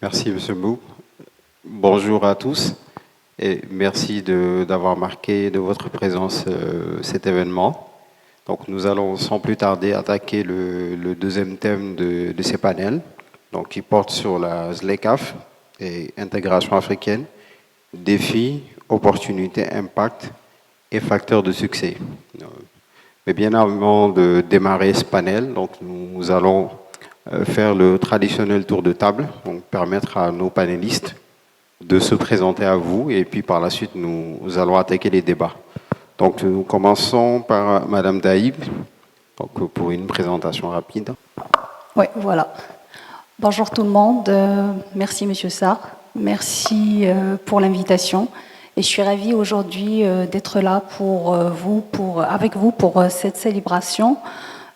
Merci, Monsieur Mbou. Bonjour à tous et merci d'avoir marqué de votre présence cet événement. Donc, nous allons sans plus tarder attaquer le deuxième thème de ces panels, donc, qui porte sur la ZLECAf et intégration africaine, défis, opportunités, impact et facteurs de succès. Mais bien avant de démarrer ce panel, donc, nous allons faire le traditionnel tour de table, donc permettre à nos panélistes de se présenter à vous et puis par la suite nous allons attaquer les débats. Donc nous commençons par Madame Daïb donc, pour une présentation rapide. Oui, voilà. Bonjour tout le monde, merci Monsieur Sarr, merci pour l'invitation et je suis ravie aujourd'hui d'être là avec vous pour cette célébration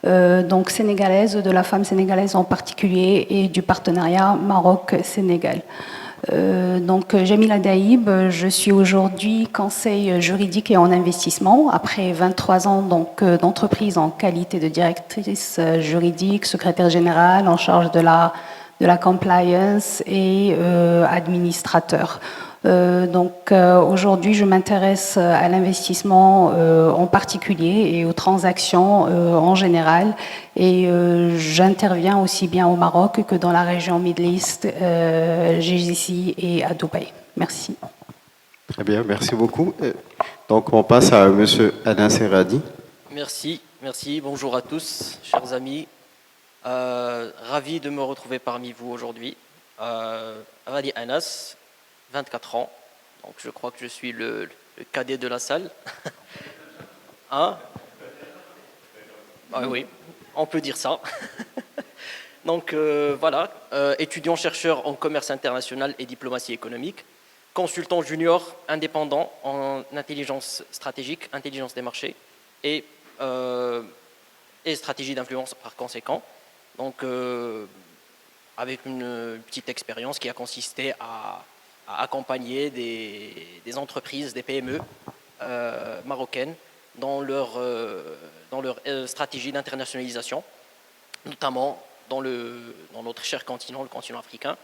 donc sénégalaise, de la femme sénégalaise en particulier et du partenariat Maroc-Sénégal. Donc Jamila Daïb, je suis aujourd'hui conseil juridique et en investissement après 23 ans d'entreprise en qualité de directrice juridique, secrétaire générale en charge de la compliance et administrateur. Aujourd'hui, je m'intéresse à l'investissement en particulier et aux transactions en général. Et j'interviens aussi bien au Maroc que dans la région Middle East, GCC et à Dubaï. Merci. Très bien, merci beaucoup. Donc, on passe à Monsieur Alain Serradi. Merci. Bonjour à tous, chers amis. Ravi de me retrouver parmi vous aujourd'hui. Radi Anas, 24 ans, donc je crois que je suis le cadet de la salle. Hein? Ah oui, on peut dire ça. Donc voilà, étudiant-chercheur en commerce international et diplomatie économique, consultant junior indépendant en intelligence stratégique, intelligence des marchés et stratégie d'influence par conséquent. Donc avec une petite expérience qui a consisté à accompagner des entreprises, des PME marocaines dans leur stratégie d'internationalisation, notamment dans notre cher continent, le continent africain.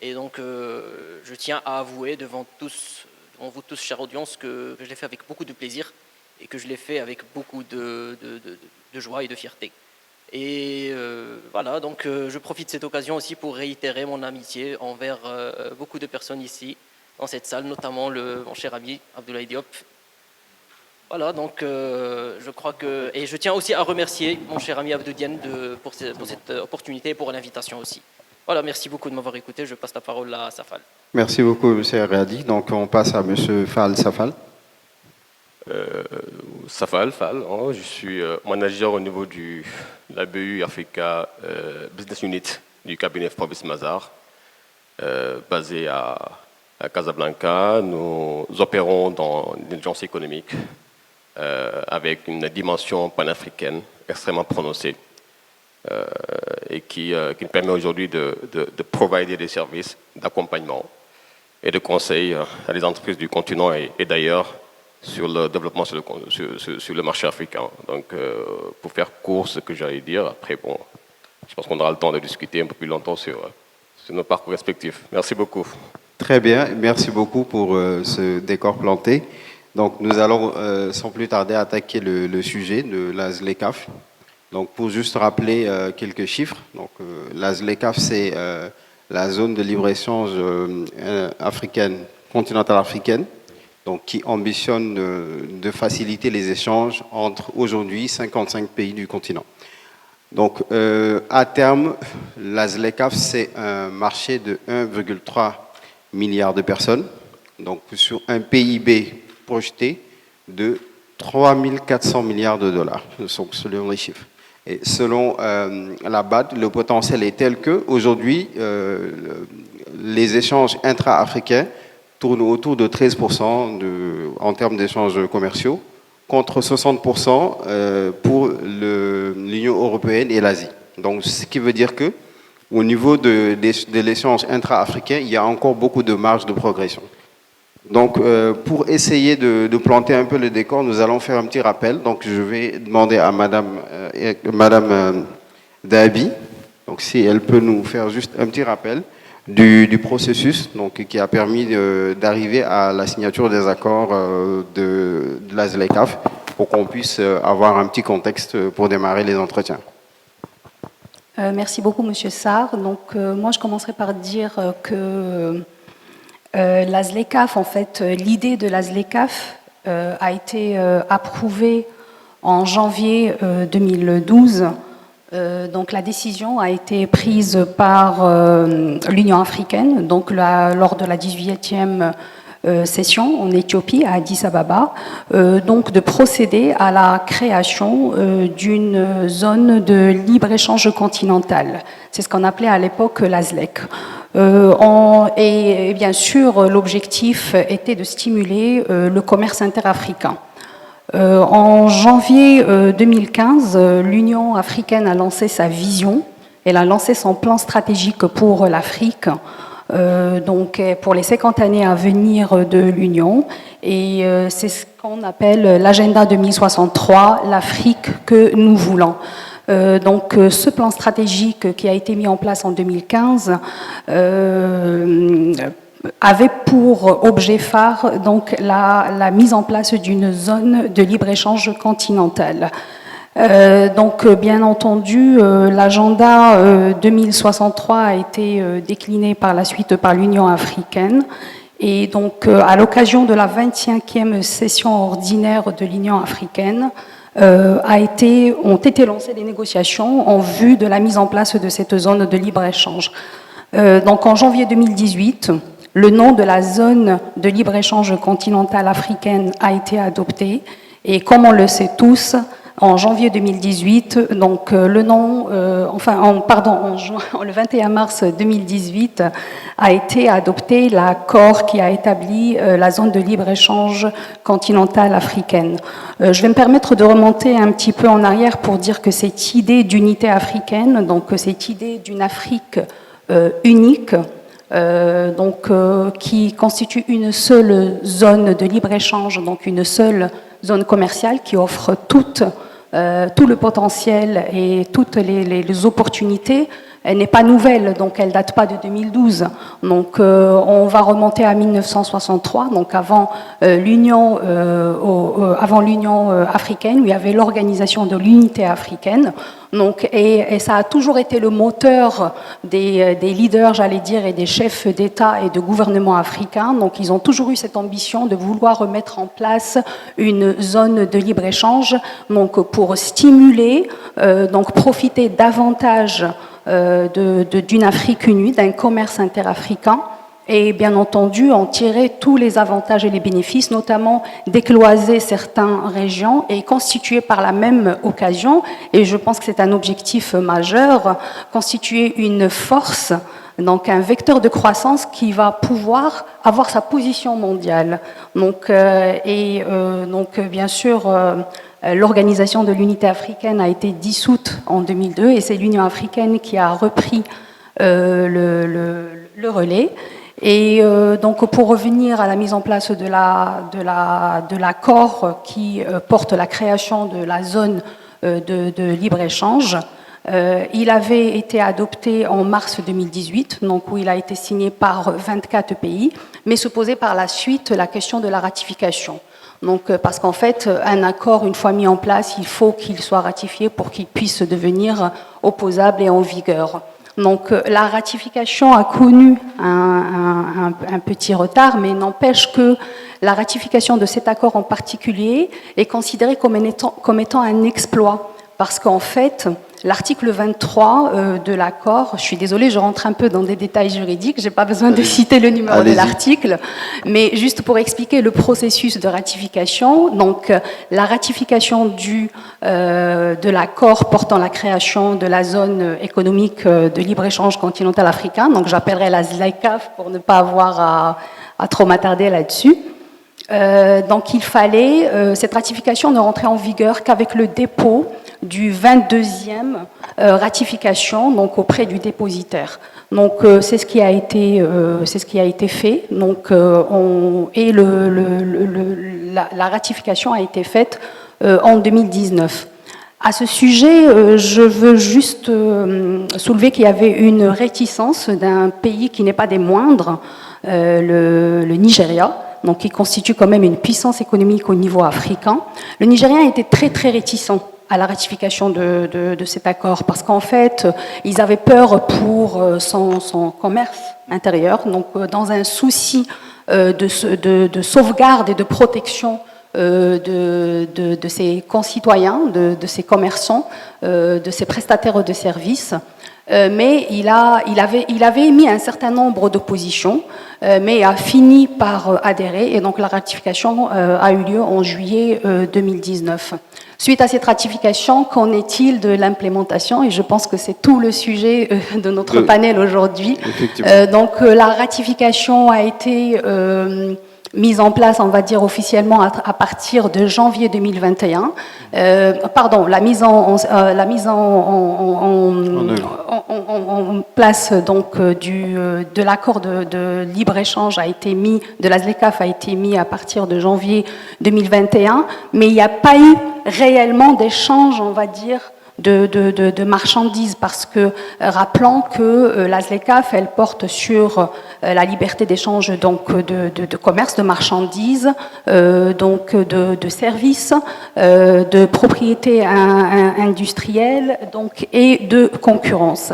Et donc, je tiens à avouer devant vous tous, chère audience, que je l'ai fait avec beaucoup de plaisir et que je l'ai fait avec beaucoup de joie et de fierté. Et voilà, donc je profite de cette occasion aussi pour réitérer mon amitié envers beaucoup de personnes ici, dans cette salle, notamment mon cher ami Abdoulaye Diop. Voilà, donc je crois que... Et je tiens aussi à remercier mon cher ami Abdou Diène pour cette opportunité et pour l'invitation aussi. Voilà, merci beaucoup de m'avoir écouté. Je passe la parole à Safal. Merci beaucoup, M. Radi. Donc, on passe à M. Fall Safal. Safal Fall, hein, je suis manager au niveau de la BU Africa Business Unit du cabinet Forbes Mazars, basé à Casablanca. Nous opérons dans l'intelligence économique avec une dimension panafricaine extrêmement prononcée et qui nous permet aujourd'hui de provider des services d'accompagnement et de conseil à des entreprises du continent et d'ailleurs sur le développement sur le marché africain. Donc, pour faire court, ce que j'allais dire, après, bon, je pense qu'on aura le temps de discuter un peu plus longtemps sur nos parcours respectifs. Merci beaucoup. Très bien, merci beaucoup pour ce décor planté. Donc, nous allons sans plus tarder attaquer le sujet de la ZLECAf. Donc, pour juste rappeler quelques chiffres, donc, la ZLECAf, c'est la zone de libre-échange africaine, continentale africaine, donc, qui ambitionne de faciliter les échanges entre aujourd'hui 55 pays du continent. Donc, à terme, la ZLECAf, c'est un marché de 1,3 milliard de personnes, donc sur un PIB projeté de 3 400 milliards de dollars, selon les chiffres. Et selon la BAD, le potentiel est tel qu'aujourd'hui, les échanges intra-africains tourne autour de 13% en termes d'échanges commerciaux, contre 60% pour l'Union européenne et l'Asie. Donc, ce qui veut dire qu'au niveau de l'échange intra-africain, il y a encore beaucoup de marge de progression. Donc, pour essayer de planter un peu le décor, nous allons faire un petit rappel. Donc, je vais demander à Madame Dabi, donc si elle peut nous faire juste un petit rappel du processus donc, qui a permis d'arriver à la signature des accords de la ZLECAf pour qu'on puisse avoir un petit contexte pour démarrer les entretiens. Merci beaucoup, Monsieur Sarr. Donc, moi, je commencerai par dire que la ZLECAf, en fait, l'idée de la ZLECAf a été approuvée en janvier 2012. Donc la décision a été prise par l'Union africaine, donc lors de la 18e session en Éthiopie, à Addis Ababa, donc de procéder à la création d'une zone de libre-échange continentale. C'est ce qu'on appelait à l'époque la ZLEC. Et bien sûr, l'objectif était de stimuler le commerce interafricain. En janvier 2015, l'Union africaine a lancé sa vision, elle a lancé son plan stratégique pour l'Afrique, donc pour les 50 années à venir de l'Union, et c'est ce qu'on appelle l'agenda 2063, l'Afrique que nous voulons. Donc ce plan stratégique qui a été mis en place en 2015 avait pour objet phare donc la mise en place d'une zone de libre-échange continentale. Donc bien entendu, l'agenda 2063 a été décliné par la suite par l'Union africaine. Et donc à l'occasion de la 25e session ordinaire de l'Union africaine, ont été lancées des négociations en vue de la mise en place de cette zone de libre-échange. Donc en janvier 2018, le nom de la zone de libre-échange continentale africaine a été adopté et comme on le sait tous, en janvier 2018, donc le nom, le 21 mars 2018 a été adopté l'accord qui a établi la zone de libre-échange continentale africaine. Je vais me permettre de remonter un petit peu en arrière pour dire que cette idée d'unité africaine, donc cette idée d'une Afrique unique, qui constitue une seule zone de libre-échange, donc une seule zone commerciale qui offre tout le potentiel et toutes les opportunités. Elle n'est pas nouvelle, donc elle ne date pas de 2012. Donc on va remonter à 1963, donc avant l'Union africaine, où il y avait l'organisation de l'unité africaine. Donc, et ça a toujours été le moteur des leaders, j'allais dire, et des chefs d'État et de gouvernement africains. Donc ils ont toujours eu cette ambition de vouloir remettre en place une zone de libre-échange, donc pour stimuler, donc profiter davantage d'une Afrique unie, d'un commerce interafricain, et bien entendu en tirer tous les avantages et les bénéfices, notamment décloiser certaines régions et constituer par la même occasion, et je pense que c'est un objectif majeur, constituer une force, donc un vecteur de croissance qui va pouvoir avoir sa position mondiale. Donc, bien sûr, l'organisation de l'unité africaine a été dissoute en 2002 et c'est l'Union africaine qui a repris le relais. Et donc pour revenir à la mise en place de l'accord qui porte la création de la zone de libre-échange, il avait été adopté en mars 2018, donc où il a été signé par 24 pays, mais se posait par la suite la question de la ratification. Donc, parce qu'en fait, un accord, une fois mis en place, il faut qu'il soit ratifié pour qu'il puisse devenir opposable et en vigueur. Donc, la ratification a connu un petit retard, mais n'empêche que la ratification de cet accord en particulier est considérée comme étant un exploit. Parce qu'en fait, l'article 23 de l'accord, je suis désolée, je rentre un peu dans des détails juridiques, je n'ai pas besoin de citer le numéro de l'article, mais juste pour expliquer le processus de ratification, donc la ratification de l'accord portant la création de la zone économique de libre-échange continental africain, donc j'appellerai la ZLECAf pour ne pas avoir à trop m'attarder là-dessus. Donc il fallait, cette ratification ne rentrait en vigueur qu'avec le dépôt du 22e ratification, donc auprès du dépositaire. Donc c'est ce qui a été fait. Donc la ratification a été faite en 2019. À ce sujet, je veux juste soulever qu'il y avait une réticence d'un pays qui n'est pas des moindres, le Nigeria, donc qui constitue quand même une puissance économique au niveau africain. Le Nigeria était très très réticent à la ratification de cet accord parce qu'en fait, ils avaient peur pour son commerce intérieur, donc dans un souci de sauvegarde et de protection de ses concitoyens, de ses commerçants, de ses prestataires de services. Mais il avait émis un certain nombre d'oppositions, mais a fini par adhérer, et donc la ratification a eu lieu en juillet 2019. Suite à cette ratification, qu'en est-il de l'implémentation? Et je pense que c'est tout le sujet de notre panel aujourd'hui. Donc la ratification a été mise en place, on va dire officiellement, à partir de janvier 2021. La mise en place donc de l'accord de libre-échange de la ZLECAf a été mis à partir de janvier 2021, mais il n'y a pas eu réellement d'échange, on va dire, de marchandises, parce que rappelons que la ZLECAf, elle porte sur la liberté d'échange, donc de commerce, de marchandises, donc de services, de propriété industrielle, donc, et de concurrence.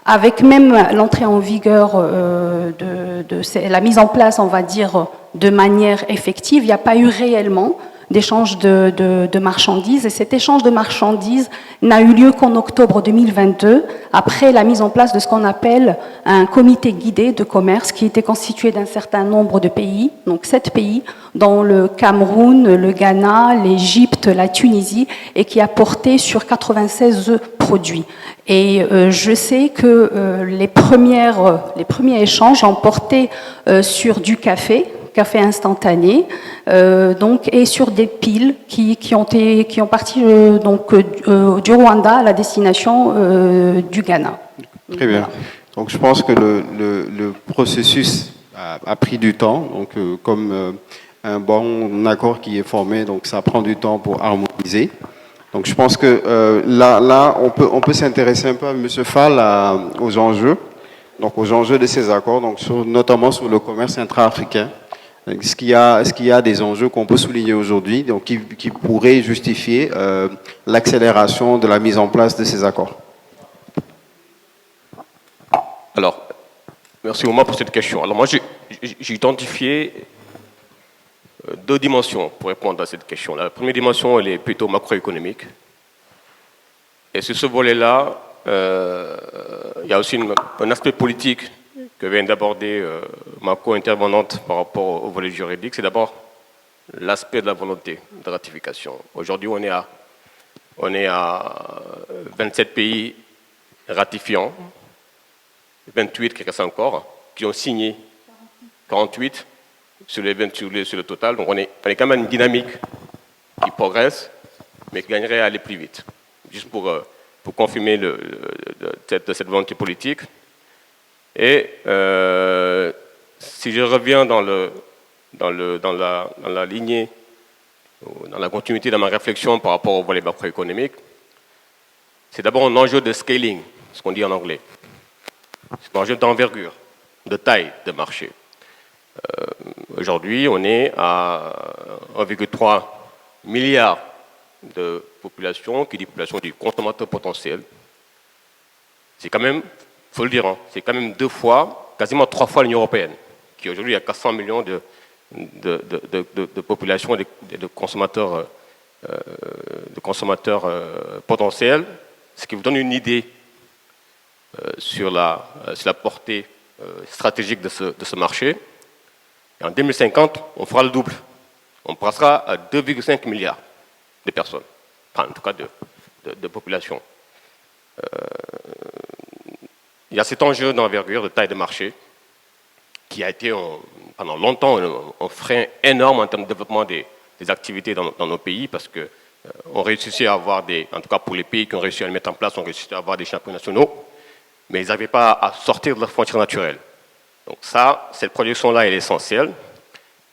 Avec même l'entrée en vigueur de la mise en place, on va dire, de manière effective, il n'y a pas eu réellement d'échange de marchandises. Et cet échange de marchandises n'a eu lieu qu'en octobre 2022, après la mise en place de ce qu'on appelle un comité guidé de commerce qui était constitué d'un certain nombre de pays, donc 7 pays, dont le Cameroun, le Ghana, l'Égypte, la Tunisie, et qui a porté sur 96 produits. Et je sais que les premiers échanges ont porté sur du café instantané, donc, et sur des piles qui ont parti du Rwanda à la destination du Ghana. Très bien. Donc je pense que le processus a pris du temps, donc comme un bon accord qui est formé, donc ça prend du temps pour harmoniser. Donc je pense que là on peut s'intéresser un peu à M. Fall aux enjeux, donc aux enjeux de ces accords, donc notamment sur le commerce intra-africain. Est-ce qu'il y a des enjeux qu'on peut souligner aujourd'hui, donc qui pourraient justifier l'accélération de la mise en place de ces accords? Alors, merci Omar pour cette question. Alors moi, j'ai identifié 2 dimensions pour répondre à cette question. La première dimension, elle est plutôt macroéconomique. Et sur ce volet-là, il y a aussi un aspect politique que vient d'aborder ma co-intervenante par rapport au volet juridique. C'est d'abord l'aspect de la volonté de ratification. Aujourd'hui, on est à 27 pays ratifiants, 28 qui restent encore, qui ont signé 48 sur le total. Donc on est quand même une dynamique qui progresse, mais qui gagnerait à aller plus vite. Juste pour confirmer cette volonté politique. Et si je reviens dans la lignée, dans la continuité de ma réflexion par rapport au volet macroéconomique, c'est d'abord un enjeu de scaling, ce qu'on dit en anglais. C'est un enjeu d'envergure, de taille de marché. Aujourd'hui, on est à 1,3 milliard de population, qui dit population du consommateur potentiel. C'est quand même, il faut le dire, c'est quand même 2 fois, quasiment 3 fois l'Union européenne, qui aujourd'hui a 400 millions de population et de consommateurs, potentiels, ce qui vous donne une idée sur la portée stratégique de ce marché. Et en 2050, on fera le double. On passera à 2,5 milliards de personnes, enfin, en tout cas de population. Il y a cet enjeu d'envergure, de taille de marché, qui a été pendant longtemps un frein énorme en termes de développement des activités dans nos pays, parce qu'on réussissait à avoir en tout cas pour les pays qui ont réussi à le mettre en place, on réussissait à avoir des champions nationaux, mais ils n'arrivaient pas à sortir de leurs frontières naturelles. Donc cette projection-là, elle est essentielle.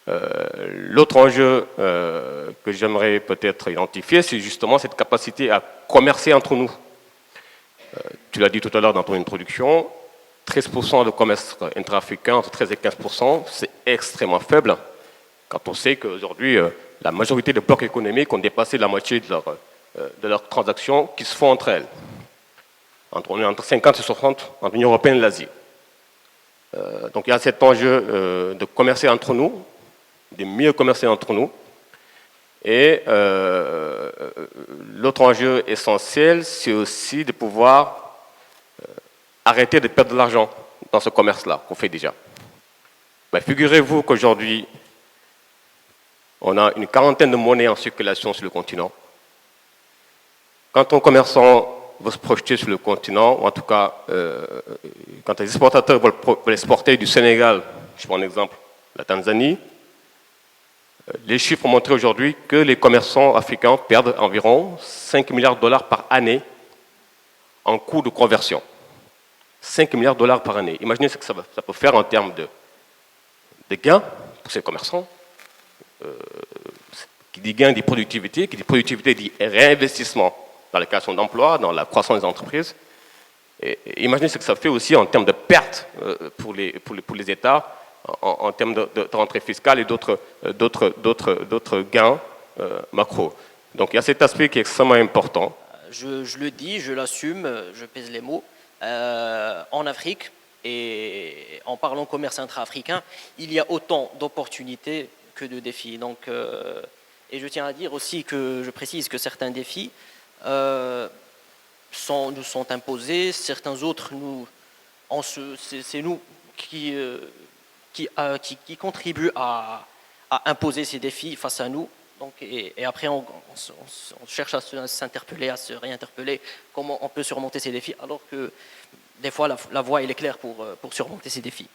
L'autre enjeu que j'aimerais peut-être identifier, c'est justement cette capacité à commercer entre nous. Tu l'as dit tout à l'heure dans ton introduction, 13% de commerce intra-africain, entre 13 et 15%, c'est extrêmement faible quand on sait qu'aujourd'hui, la majorité des blocs économiques ont dépassé la moitié de leurs transactions qui se font entre elles. On est entre 50 et 60 entre l'Union européenne et l'Asie. Donc il y a cet enjeu de commercer entre nous, de mieux commercer entre nous. Et l'autre enjeu essentiel, c'est aussi de pouvoir arrêter de perdre de l'argent dans ce commerce-là qu'on fait déjà. Ben, figurez-vous qu'aujourd'hui, on a une quarantaine de monnaies en circulation sur le continent. Quand un commerçant veut se projeter sur le continent, ou en tout cas, quand les exportateurs veulent exporter du Sénégal, je prends un exemple, la Tanzanie, les chiffres ont montré aujourd'hui que les commerçants africains perdent environ 5 milliards de dollars par année en coût de conversion. 5 milliards de dollars par année. Imaginez ce que ça peut faire en termes de gains pour ces commerçants. Qui dit gain dit productivité, qui dit productivité dit réinvestissement dans la création d'emplois, dans la croissance des entreprises. Et imaginez ce que ça fait aussi en termes de pertes pour les États, en termes de rentrée fiscale et d'autres gains macro. Donc il y a cet aspect qui est extrêmement important. Je le dis, je l'assume, je pèse les mots. En Afrique, et en parlant commerce intra-africain, il y a autant d'opportunités que de défis. Donc, et je tiens à dire aussi que je précise que certains défis nous sont imposés, certains autres, c'est nous qui contribuent à imposer ces défis face à nous. Donc, et après, on cherche à s'interpeller, à se réinterpeller, comment on peut surmonter ces défis, alors que des fois, la voie elle est claire pour surmonter ces défis.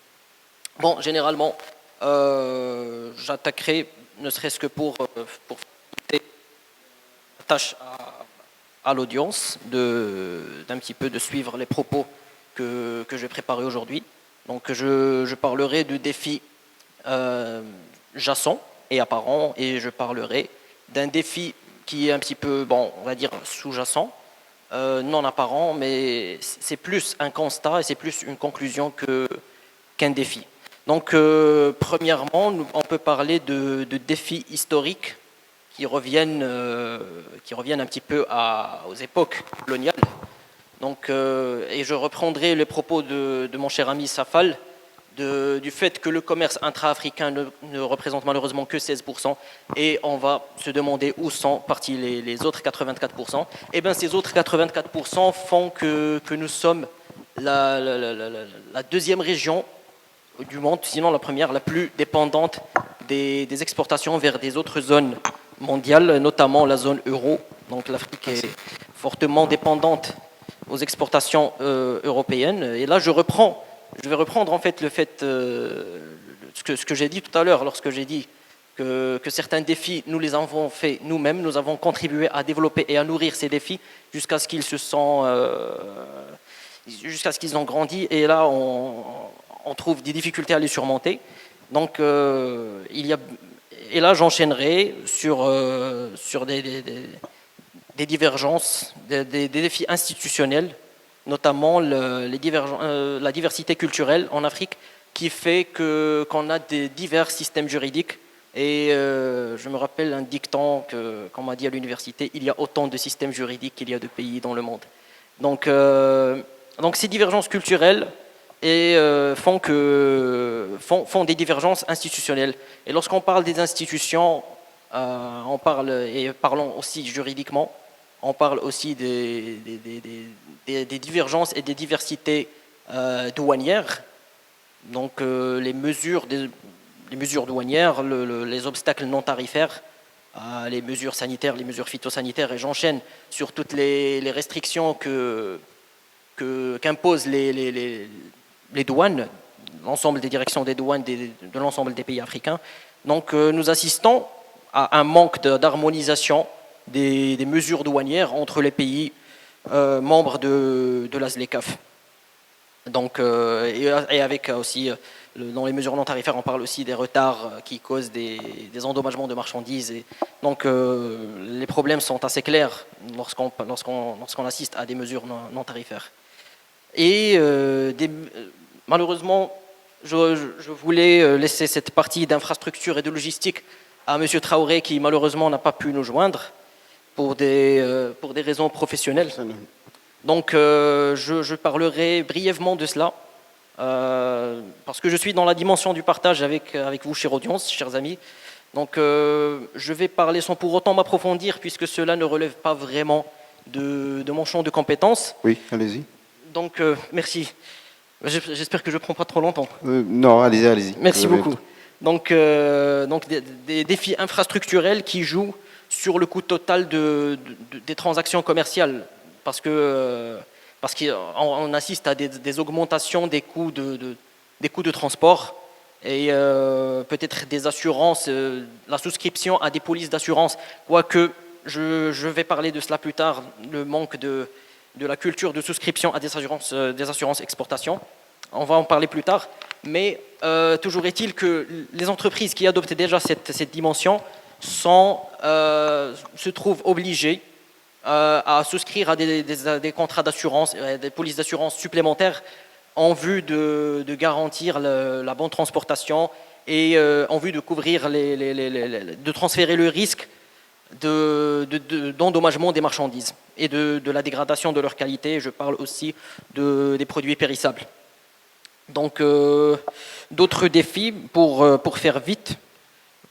Bon, généralement, j'attaquerai, ne serait-ce que pour faciliter la tâche à l'audience, d'un petit peu de suivre les propos que j'ai préparés aujourd'hui. Donc, je parlerai de défis jacents et apparent, et je parlerai d'un défi qui est un petit peu, bon, on va dire sous-jacent, non apparent, mais c'est plus un constat et c'est plus une conclusion qu'un défi. Donc, premièrement, on peut parler de défis historiques qui reviennent un petit peu aux époques coloniales. Donc, et je reprendrai les propos de mon cher ami Safal, du fait que le commerce intra-africain ne représente malheureusement que 16%, et on va se demander où sont partis les autres 84%. Et bien ces autres 84% font que nous sommes la deuxième région du monde, sinon la première, la plus dépendante des exportations vers des autres zones mondiales, notamment la zone euro. Donc l'Afrique est fortement dépendante aux exportations européennes. Et là, je vais reprendre en fait ce que j'ai dit tout à l'heure, lorsque j'ai dit que certains défis, nous les avons fait nous-mêmes, nous avons contribué à développer et à nourrir ces défis jusqu'à ce qu'ils ont grandi, et là on trouve des difficultés à les surmonter. Donc et là j'enchaînerai sur des divergences, des défis institutionnels, notamment la diversité culturelle en Afrique, qui fait qu'on a des divers systèmes juridiques. Et je me rappelle un dicton qu'on m'a dit à l'université: il y a autant de systèmes juridiques qu'il y a de pays dans le monde. Donc ces divergences culturelles font des divergences institutionnelles. Et lorsqu'on parle des institutions, parlons aussi juridiquement, on parle aussi des divergences et des diversités douanières. Donc les mesures douanières, les obstacles non tarifaires, les mesures sanitaires, les mesures phytosanitaires, et j'enchaîne sur toutes les restrictions qu'imposent les douanes, l'ensemble des directions des douanes de l'ensemble des pays africains. Donc nous assistons à un manque d'harmonisation des mesures douanières entre les pays membres de la ZLECAf. Donc, et avec aussi dans les mesures non tarifaires, on parle aussi des retards qui causent des endommagements de marchandises. Et donc, les problèmes sont assez clairs lorsqu'on assiste à des mesures non tarifaires. Et malheureusement, je voulais laisser cette partie d'infrastructure et de logistique à M. Traoré, qui malheureusement n'a pas pu nous joindre pour des raisons professionnelles. Donc, je parlerai brièvement de cela. Parce que je suis dans la dimension du partage avec vous, chère audience, chers amis. Donc, je vais parler sans pour autant m'approfondir, puisque cela ne relève pas vraiment de mon champ de compétences. Oui, allez-y. Donc, merci. J'espère que je ne prends pas trop longtemps. Non, allez-y. Merci beaucoup. Donc des défis infrastructurels qui jouent sur le coût total des transactions commerciales, parce qu'on assiste à des augmentations des coûts de transport et peut-être des assurances, la souscription à des polices d'assurance, quoique je vais parler de cela plus tard, le manque de la culture de souscription à des assurances exportation. On va en parler plus tard, mais toujours est-il que les entreprises qui adoptent déjà cette dimension se trouvent obligées à souscrire à des contrats d'assurance, des polices d'assurance supplémentaires en vue de garantir la bonne transportation et en vue de couvrir, de transférer le risque d'endommagement des marchandises et de la dégradation de leur qualité. Je parle aussi des produits périssables. Donc, d'autres défis, pour faire vite,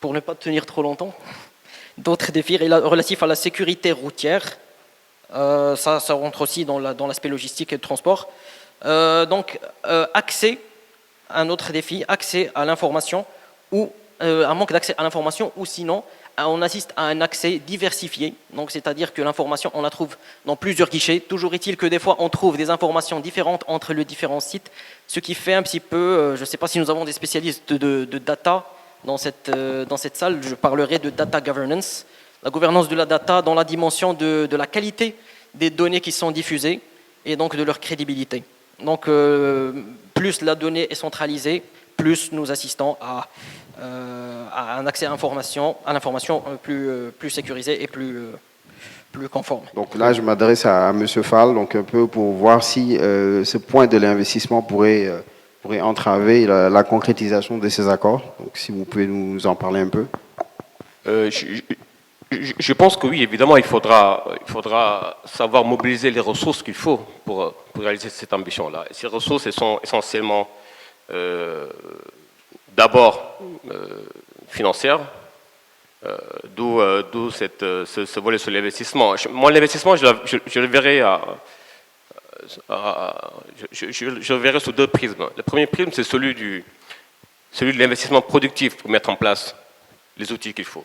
pour ne pas tenir trop longtemps, d'autres défis relatifs à la sécurité routière, ça rentre aussi dans l'aspect logistique et de transport. Accès, un autre défi, accès à l'information, ou un manque d'accès à l'information, ou sinon, on assiste à un accès diversifié, donc c'est-à-dire que l'information, on la trouve dans plusieurs guichets. Toujours est-il que des fois, on trouve des informations différentes entre les différents sites, ce qui fait un petit peu, je ne sais pas si nous avons des spécialistes de data dans cette salle, je parlerai de data governance, la gouvernance de la data dans la dimension de la qualité des données qui sont diffusées et donc de leur crédibilité. Donc, plus la donnée est centralisée, plus nous assistons à un accès à l'information plus sécurisé et plus conforme. Donc là, je m'adresse à M. Fall, donc un peu pour voir si ce point de l'investissement pourrait entraver la concrétisation de ces accords. Donc, si vous pouvez nous en parler un peu. Je pense que oui, évidemment, il faudra savoir mobiliser les ressources qu'il faut pour réaliser cette ambition-là. Et ces ressources, elles sont essentiellement d'abord financières, d'où ce volet sur l'investissement. Moi, l'investissement, je le verrai je le verrai sous deux prismes. Le premier prisme, c'est celui de l'investissement productif pour mettre en place les outils qu'il faut.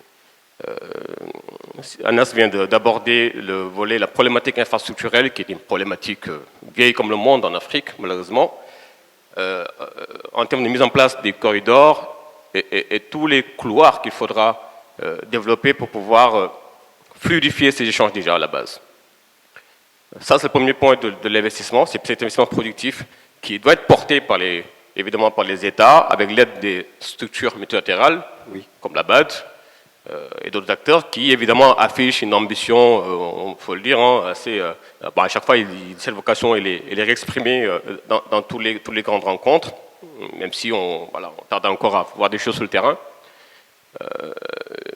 Anas vient d'aborder le volet, la problématique infrastructurelle, qui est une problématique vieille comme le monde en Afrique, malheureusement, en termes de mise en place des corridors et tous les couloirs qu'il faudra développer pour pouvoir fluidifier ces échanges déjà à la base. Ça, c'est le premier point de l'investissement, c'est cet investissement productif qui doit être porté évidemment par les États, avec l'aide des structures multilatérales, oui, comme la BAD, et d'autres acteurs qui, évidemment, affichent une ambition, il faut le dire, assez... à chaque fois, cette vocation, elle est réexprimée dans toutes les grandes rencontres, même si on tarde encore à voir des choses sur le terrain.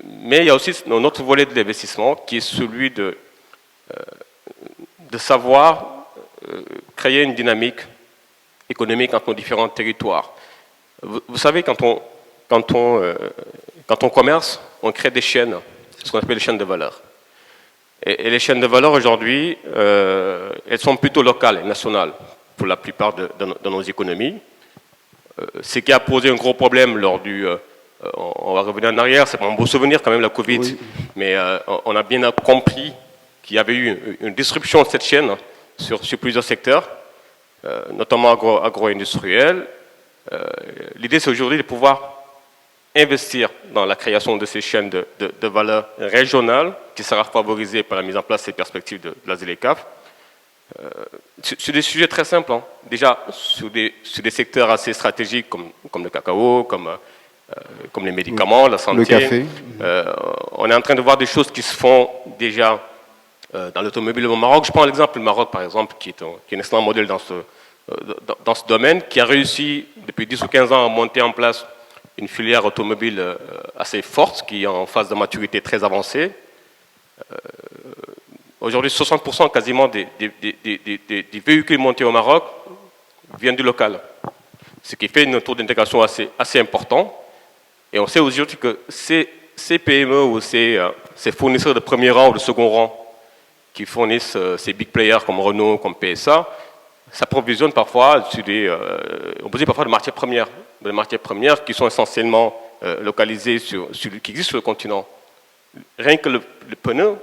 Mais il y a aussi un autre volet de l'investissement qui est celui de savoir créer une dynamique économique entre nos différents territoires. Vous savez, quand on commerce, on crée des chaînes, c'est ce qu'on appelle les chaînes de valeur. Et les chaînes de valeur aujourd'hui, elles sont plutôt locales et nationales pour la plupart de nos économies. Ce qui a posé un gros problème lors on va revenir en arrière, c'est un beau souvenir quand même la Covid, oui. Mais on a bien compris qu'il y avait eu une disruption de cette chaîne sur plusieurs secteurs, notamment agro-industriels. L'idée, c'est aujourd'hui de pouvoir investir dans la création de ces chaînes de valeur régionales qui sera favorisée par la mise en place de ces perspectives de la ZLECAf, Sur des sujets très simples, hein. Déjà sur des secteurs assez stratégiques comme le cacao, comme les médicaments, la santé. Le café. On est en train de voir des choses qui se font déjà dans l'automobile au Maroc. Je prends l'exemple du Maroc, par exemple, qui est un excellent modèle dans ce domaine, qui a réussi depuis 10 ou 15 ans à monter en place une filière automobile assez forte, qui est en phase de maturité très avancée. Aujourd'hui, 60% quasiment des véhicules montés au Maroc viennent du local, ce qui fait un taux d'intégration assez important. Et on sait aujourd'hui que ces PME ou ces fournisseurs de premier rang ou de second rang qui fournissent ces big players comme Renault, comme PSA, s'approvisionnent parfois on peut dire parfois de matières premières qui sont essentiellement localisées qui existent sur le continent. Rien que le pneu,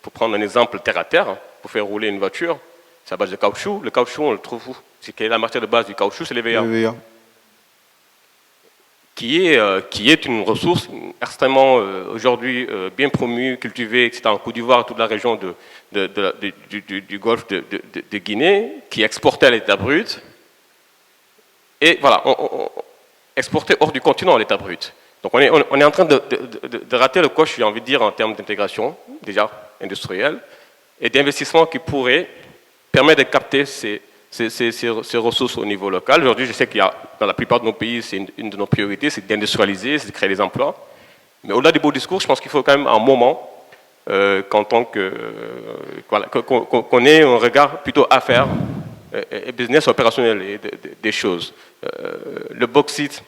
pour prendre un exemple terre à terre, pour faire rouler une voiture, c'est à base de caoutchouc. Le caoutchouc, on le trouve où? C'est quelle est la matière de base du caoutchouc? C'est l'EVA. l'EVA. Qui est une ressource extrêmement aujourd'hui bien promue, cultivée, etc. en Côte d'Ivoire, toute la région du golfe de Guinée, qui est exportée à l'état brut. Et voilà, exportée hors du continent à l'état brut. Donc on est en train de rater le coche, j'ai envie de dire, en termes d'intégration, déjà industrielle, et d'investissement qui pourraient permettre de capter ces ressources au niveau local. Aujourd'hui, je sais qu'il y a, dans la plupart de nos pays, c'est une de nos priorités, c'est d'industrialiser, c'est de créer des emplois. Mais au-delà des beaux discours, je pense qu'il faut quand même un moment qu'on ait un regard plutôt affaires et business opérationnel et des choses. Le bauxite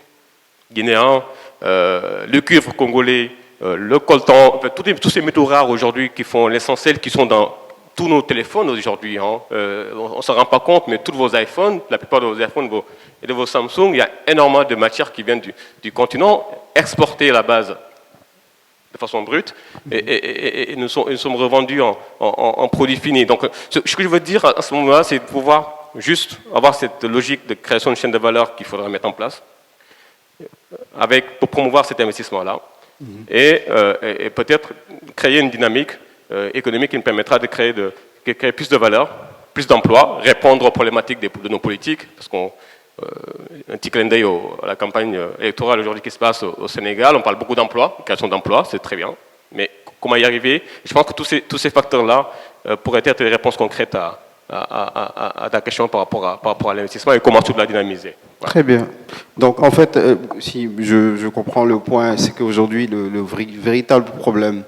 guinéen, le cuivre congolais, le coltan, enfin, tous ces métaux rares aujourd'hui qui font l'essentiel, qui sont dans tous nos téléphones aujourd'hui. Hein. On ne s'en rend pas compte, mais tous vos iPhones, la plupart de vos iPhones et de vos Samsung, il y a énormément de matières qui viennent du continent, exportées à la base de façon brute, et nous sommes revendus en produits finis. Donc, ce que je veux dire à ce moment-là, c'est de pouvoir juste avoir cette logique de création de chaîne de valeur qu'il faudra mettre en place pour promouvoir cet investissement-là, et peut-être créer une dynamique économique qui nous permettra de créer plus de valeur, plus d'emplois, répondre aux problématiques de nos politiques, parce qu'on un petit clin d'œil à la campagne électorale aujourd'hui qui se passe au Sénégal, on parle beaucoup d'emplois, création d'emplois, c'est très bien, mais comment y arriver? Je pense que tous ces facteurs-là pourraient être des réponses concrètes à ta question par rapport à l'investissement et comment tout la dynamiser. Voilà. Très bien. Donc, en fait, si je comprends le point, c'est qu'aujourd'hui, le véritable problème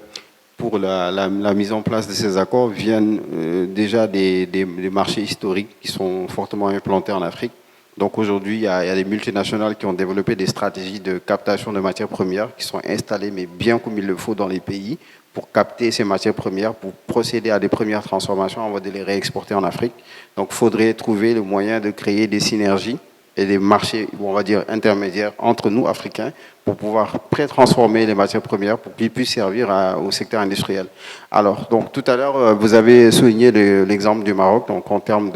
pour la mise en place de ces accords viennent déjà des marchés historiques qui sont fortement implantés en Afrique. Donc aujourd'hui, il y a des multinationales qui ont développé des stratégies de captation de matières premières qui sont installées, mais bien comme il le faut dans les pays, pour capter ces matières premières, pour procéder à des premières transformations avant de les réexporter en Afrique. Donc il faudrait trouver le moyen de créer des synergies et des marchés, on va dire, intermédiaires entre nous, Africains, pour pouvoir pré-transformer les matières premières pour qu'ils puissent servir au secteur industriel. Alors, donc tout à l'heure, vous avez souligné l'exemple du Maroc, donc en termes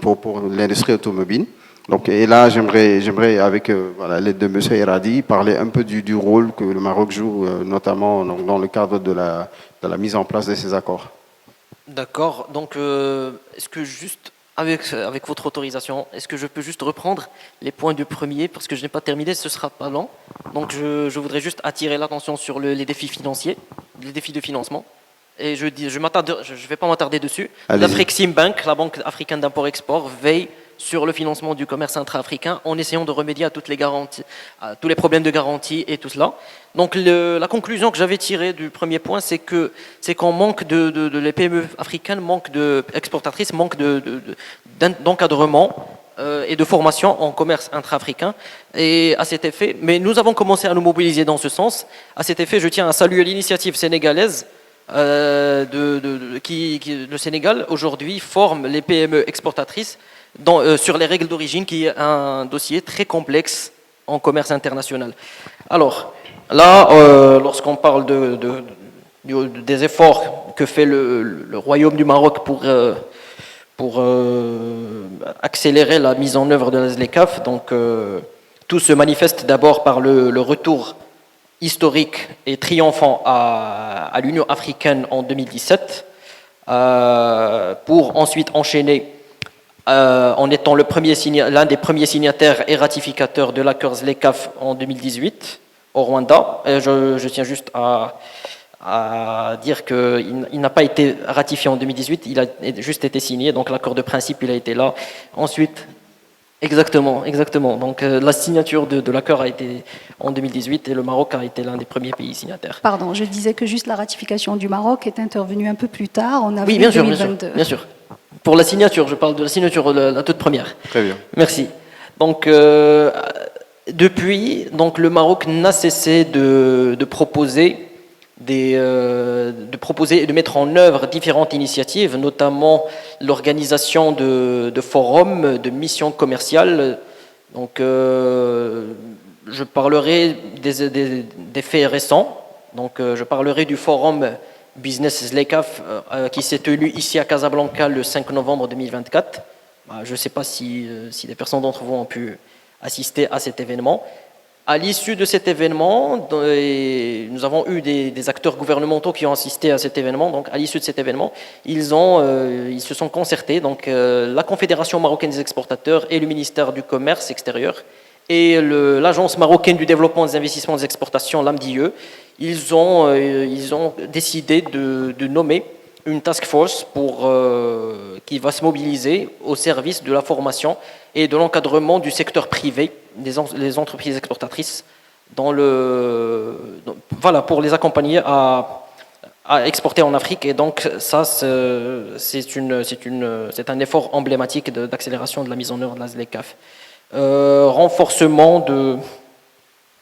pour l'industrie automobile. Donc, et là, j'aimerais avec l'aide de M. Eradi, parler un peu du rôle que le Maroc joue, notamment dans le cadre de la mise en place de ces accords. D'accord. Donc, est-ce que juste avec votre autorisation, est-ce que je peux juste reprendre les points du premier, parce que je n'ai pas terminé, ce sera pas long. Donc je voudrais juste attirer l'attention sur les défis financiers, les défis de financement. Et je ne vais pas m'attarder dessus. L'Afreximbank, la Banque africaine d'import-export, veille sur le financement du commerce intra-africain en essayant de remédier à toutes les garanties, à tous les problèmes de garantie et tout cela. Donc la conclusion que j'avais tirée du premier point, c'est qu'on manque les PME africaines, exportatrices, manquent d'encadrement et de formation en commerce intra-africain. Et à cet effet, mais nous avons commencé à nous mobiliser dans ce sens. À cet effet, je tiens à saluer l'initiative sénégalaise. Le Sénégal aujourd'hui forme les PME exportatrices sur les règles d'origine, qui est un dossier très complexe en commerce international. Alors là, lorsqu'on parle des efforts que fait le Royaume du Maroc pour accélérer la mise en œuvre de la ZLECAf, donc tout se manifeste d'abord par le retour historique et triomphant à l'Union africaine en 2017, pour ensuite enchaîner en étant l'un des premiers signataires et ratificateurs de l'accord ZLECAf en 2018 au Rwanda. Et je tiens juste à dire qu'il n'a pas été ratifié en 2018, il a juste été signé, donc l'accord de principe il a été là. Ensuite, exactement. Donc la signature de l'accord a été en 2018 et le Maroc a été l'un des premiers pays signataires. Pardon, je disais que juste la ratification du Maroc est intervenue un peu plus tard, en avril Oui, bien sûr, 2022. bien sûr. Pour la signature, je parle de la signature, la toute première. Très bien. Merci. Donc, depuis, donc, le Maroc n'a cessé de proposer et de mettre en œuvre différentes initiatives, notamment l'organisation de forums, de missions commerciales. Donc, je parlerai des faits récents. Donc, je parlerai du forum Business ZLECAf qui s'est tenu ici à Casablanca le 5 novembre 2024. Je ne sais pas si des personnes d'entre vous ont pu assister à cet événement. À l'issue de cet événement, nous avons eu des acteurs gouvernementaux qui ont assisté à cet événement. Donc, à l'issue de cet événement, ils se sont concertés. Donc, la Confédération marocaine des exportateurs et le ministère du Commerce extérieur et l'Agence marocaine du développement des investissements des exportations, l'AMDIE, ils ont décidé de nommer une task force qui va se mobiliser au service de la formation et de l'encadrement du secteur privé, des entreprises exportatrices, pour les accompagner à exporter en Afrique. Et donc ça, c'est un effort emblématique d'accélération de la mise en œuvre de la ZLECAf. Renforcement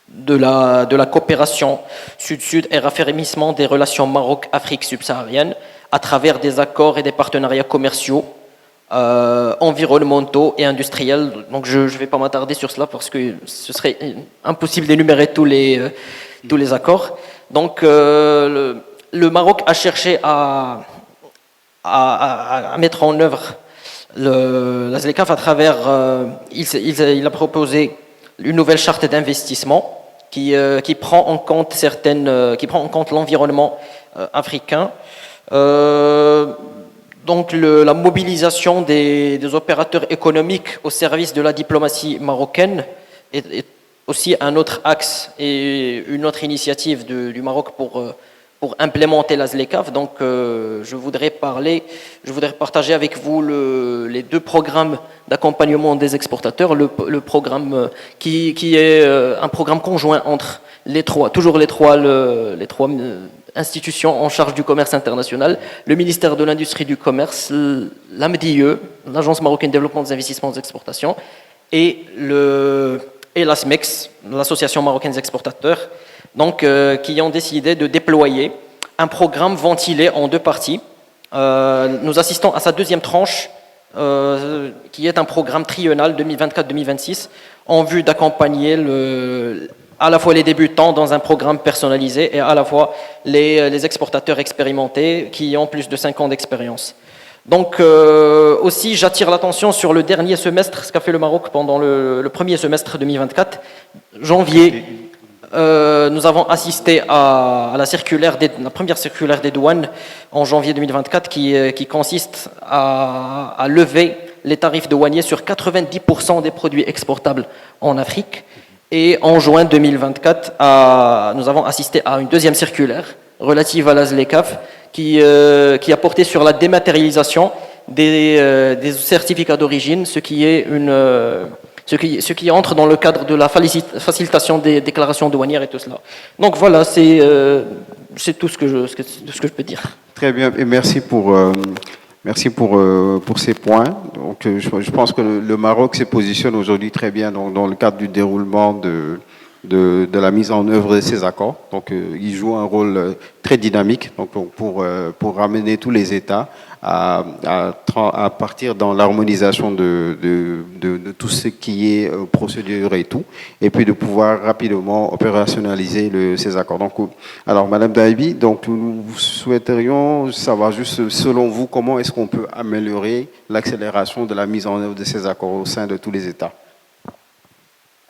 de la coopération sud-sud et raffermissement des relations Maroc-Afrique subsaharienne à travers des accords et des partenariats commerciaux, environnementaux et industriels. Donc je ne vais pas m'attarder sur cela parce que ce serait impossible d'énumérer tous les accords. Donc le Maroc a cherché à mettre en œuvre la ZLECAf à travers, il a proposé une nouvelle charte d'investissement qui prend en compte l'environnement africain. Donc la mobilisation des opérateurs économiques au service de la diplomatie marocaine est aussi un autre axe et une autre initiative du Maroc pour implémenter la ZLECAf. Donc je voudrais partager avec vous les deux programmes d'accompagnement des exportateurs, le programme qui est un programme conjoint entre les trois institutions en charge du commerce international, le ministère de l'Industrie du Commerce, l'AMDIE, l'Agence marocaine de développement des investissements des exportations, et l'ASMEX, l'Association marocaine des exportateurs, donc, qui ont décidé de déployer un programme ventilé en deux parties. Nous assistons à sa deuxième tranche, qui est un programme triennal 2024-2026, en vue d'accompagner à la fois les débutants dans un programme personnalisé et à la fois les exportateurs expérimentés qui ont plus de 5 ans d'expérience. Donc aussi, j'attire l'attention sur le dernier semestre, ce qu'a fait le Maroc pendant le premier semestre 2024. Janvier, nous avons assisté à la première circulaire des douanes en janvier 2024 qui consiste à lever les tarifs douaniers sur 90% des produits exportables en Afrique. Et en juin 2024, nous avons assisté à une deuxième circulaire relative à la ZLECAf qui a porté sur la dématérialisation des certificats d'origine, ce qui entre dans le cadre de la facilitation des déclarations douanières et tout cela. Donc voilà, c'est tout ce que je peux dire. Très bien, et merci pour ces points. Donc, je pense que le Maroc se positionne aujourd'hui très bien dans le cadre du déroulement de la mise en œuvre de ces accords. Donc, il joue un rôle très dynamique pour ramener tous les États à partir dans l'harmonisation de tout ce qui est procédure et tout, et puis de pouvoir rapidement opérationnaliser ces accords. Donc, alors, Madame Daibi, donc nous souhaiterions savoir juste, selon vous, comment est-ce qu'on peut améliorer l'accélération de la mise en œuvre de ces accords au sein de tous les États?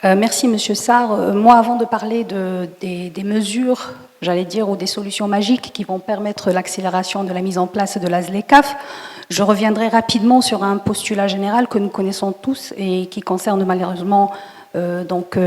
Merci, Monsieur Sarr. Moi, avant de parler des mesures j'allais dire, ou des solutions magiques qui vont permettre l'accélération de la mise en place de la ZLECAf. Je reviendrai rapidement sur un postulat général que nous connaissons tous et qui concerne malheureusement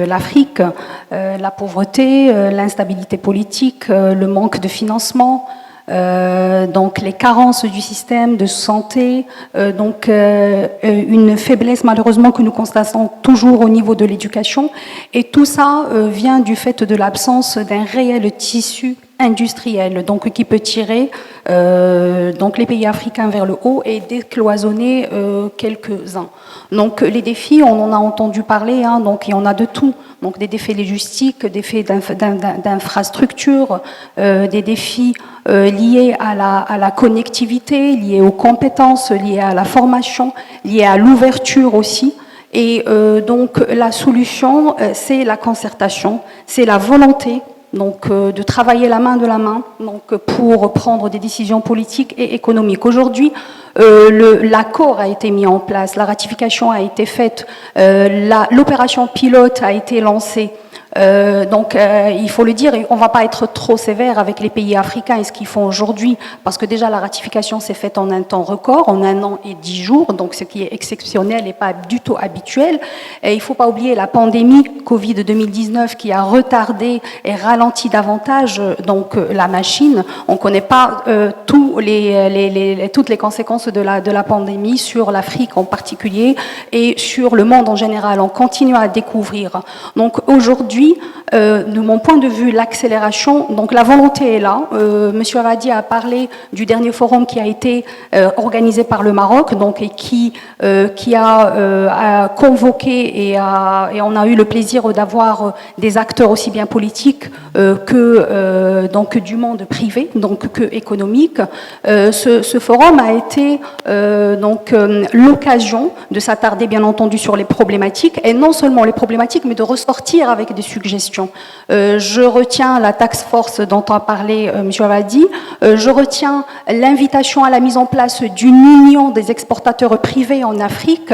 l'Afrique, la pauvreté, l'instabilité politique, le manque de financement, donc les carences du système de santé, une faiblesse malheureusement que nous constatons toujours au niveau de l'éducation, et tout ça vient du fait de l'absence d'un réel tissu industriel, donc qui peut tirer les pays africains vers le haut et décloisonner quelques-uns. Donc les défis, on en a entendu parler, donc il y en a de tout. Donc des défis logistiques, des défis d'infrastructure, des défis liés à la connectivité, liés aux compétences, liés à la formation, liés à l'ouverture aussi. Et donc la solution, c'est la concertation, c'est la volonté de travailler la main de la main pour prendre des décisions politiques et économiques. Aujourd'hui, l'accord a été mis en place, la ratification a été faite, l'opération pilote a été lancée. Il faut le dire, on ne va pas être trop sévère avec les pays africains et ce qu'ils font aujourd'hui, parce que déjà la ratification s'est faite en un temps record, en 1 an et 10 jours, donc ce qui est exceptionnel et pas du tout habituel. Et il ne faut pas oublier la pandémie Covid 2019 qui a retardé et ralenti davantage la machine. On ne connaît pas toutes les conséquences de la pandémie sur l'Afrique en particulier et sur le monde en général. On continue à découvrir. Donc aujourd'hui, de mon point de vue, l'accélération, donc la volonté est là. Monsieur Avadi a parlé du dernier forum qui a été organisé par le Maroc, et qui a convoqué et on a eu le plaisir d'avoir des acteurs aussi bien politiques que du monde privé, que économique. Ce forum a été l'occasion de s'attarder bien entendu sur les problématiques, et non seulement les problématiques, mais de ressortir avec des suggestions. Je retiens la task force dont a parlé M. Avadi, je retiens l'invitation à la mise en place d'une union des exportateurs privés en Afrique,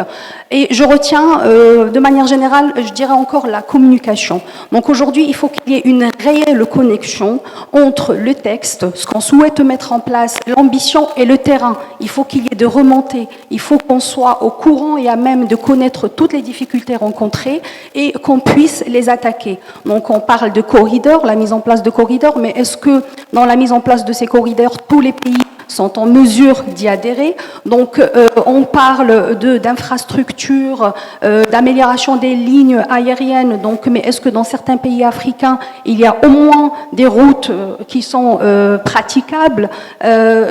et je retiens de manière générale, je dirais encore la communication. Donc aujourd'hui, il faut qu'il y ait une réelle connexion entre le texte, ce qu'on souhaite mettre en place, l'ambition et le terrain. Il faut qu'il y ait de remontées, il faut qu'on soit au courant et à même de connaître toutes les difficultés rencontrées et qu'on puisse les attaquer. Donc on parle de corridors, la mise en place de corridors, mais est-ce que dans la mise en place de ces corridors, tous les pays sont en mesure d'y adhérer? Donc on parle d'infrastructures, d'amélioration des lignes aériennes, mais est-ce que dans certains pays africains, il y a au moins des routes qui sont praticables?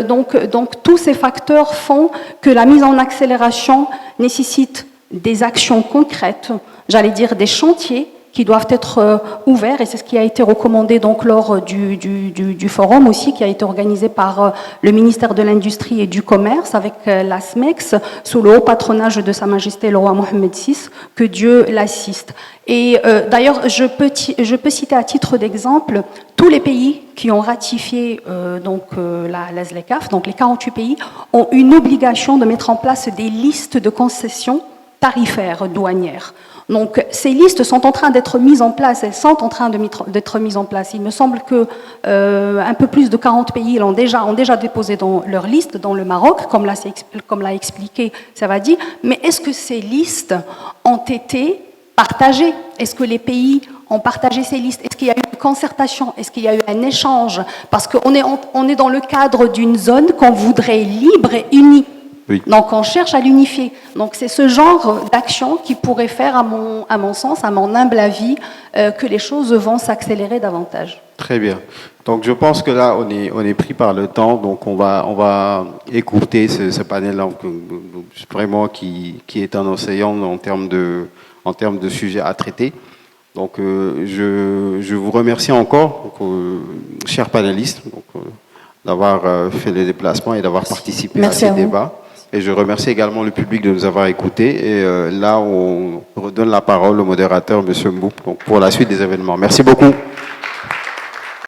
Donc tous ces facteurs font que la mise en accélération nécessite des actions concrètes, j'allais dire des chantiers, qui doivent être ouverts, et c'est ce qui a été recommandé lors du forum aussi, qui a été organisé par le ministère de l'Industrie et du Commerce avec la SMEX, sous le haut patronage de Sa Majesté le roi Mohammed VI, que Dieu l'assiste. Et d'ailleurs, je peux citer à titre d'exemple tous les pays qui ont ratifié la ZLECAf, donc les 48 pays, ont une obligation de mettre en place des listes de concessions tarifaires douanières. Donc ces listes sont en train d'être mises en place, elles sont en train d'être mises en place. Il me semble que un peu plus de 40 pays ont déjà déposé dans leur liste, dans le Maroc, comme l'a expliqué Savadi. Mais est-ce que ces listes ont été partagées? Est-ce que les pays ont partagé ces listes? Est-ce qu'il y a eu une concertation? Est-ce qu'il y a eu un échange? Parce qu'on est dans le cadre d'une zone qu'on voudrait libre et unie. Oui. Donc on cherche à l'unifier. Donc c'est ce genre d'action qui pourrait faire, à mon sens, à mon humble avis, que les choses vont s'accélérer davantage. Très bien. Donc je pense que là on est pris par le temps, donc on va écouter ce panel-là vraiment qui est un océan en termes de sujets à traiter. Donc je vous remercie encore, chers panélistes, d'avoir fait les déplacements et d'avoir participé à ces débats. Et je remercie également le public de nous avoir écoutés. Et là, on redonne la parole au modérateur, M. Mboup, pour la suite des événements. Merci beaucoup.